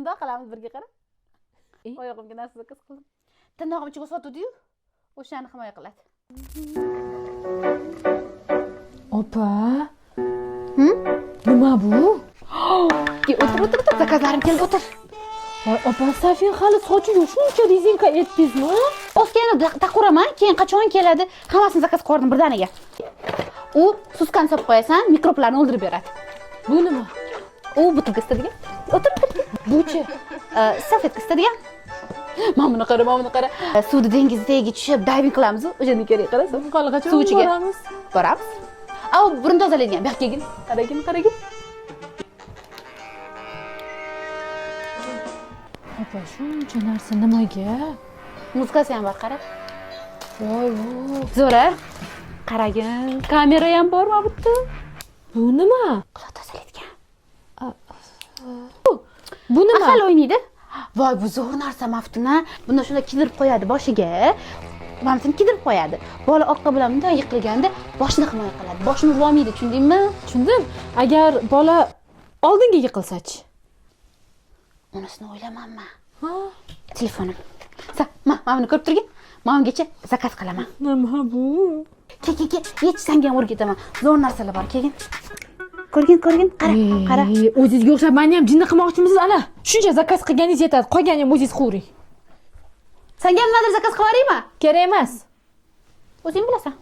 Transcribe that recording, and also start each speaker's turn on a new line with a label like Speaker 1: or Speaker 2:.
Speaker 1: mundoq qilamiz birga qara. Oyog'imga narsa zakaz qildim. Tirnog'im ichiga sotuvdi-yu, o'shani himoya qiladi.
Speaker 2: Opa. Nima bu?
Speaker 1: O'tir, zakazlarim keldi, o'tir.
Speaker 2: Voy, opa, Safiya hali sochiga shuncha rezinka etdingizmi?
Speaker 1: O'zgani taquraman, keyin qachon keladi, hammasini zakaz qildim birdaniga. U suskani solib qo'yasan, mikroblarni o'ldirib beradi.
Speaker 2: Bu nima?
Speaker 1: U butilka istadigan. O'tir.
Speaker 2: Buchi.
Speaker 1: Salfetka istadigan. Mana buni qara. Suvda dengizdagi tushib diving qilamiz, o'shani kerak qara.
Speaker 2: Qolgacha
Speaker 1: suv ichiga
Speaker 2: boramiz.
Speaker 1: Boramiz. Au, burun tozalaydigan. Bu yoqqa kelgin. Qaragin.
Speaker 2: Opa, shuncha narsa nimaga?
Speaker 1: Muzikasi ham bor, qara.
Speaker 2: Voy.
Speaker 1: Zo'ra. Qaragin, kamera ham bor mana bu yerda.
Speaker 2: Bu nima?
Speaker 1: Quloq tozalaydigan.
Speaker 2: Bu nima?
Speaker 1: Ahal o'ynaydi. Voy, bu zo'r narsa Maftuna. Bunda shunda kidirib qo'yadi boshiga. Mamtin kidirib qo'yadi. Bola oqqa bilan bunday yiqilganda boshini himoya qiladi. Boshini urolmaydi, tushundingmi?
Speaker 2: Tushundim. Agar bola oldinga yiqilsa-chi?
Speaker 1: Unisini o'ylamanman.
Speaker 2: Ha?
Speaker 1: Telefonim. Mana buni ko'rib turgin. Mamgacha zakaz qilaman.
Speaker 2: Nima bu?
Speaker 1: Kel. Yech senga ham o'rgataman. Zo'r narsalar bor, kelgin. Ko'rgin, qara.
Speaker 2: O'zingizga o'xshab meni ham jinni qilmoqchimisiz ana? Shuncha zakaz qilganingiz yetadi. Qolganini ham o'zingiz qilib.
Speaker 1: Senga nimadir zakaz qilib yuboraymi?
Speaker 2: Kerak emas.
Speaker 1: O'zing bilasan.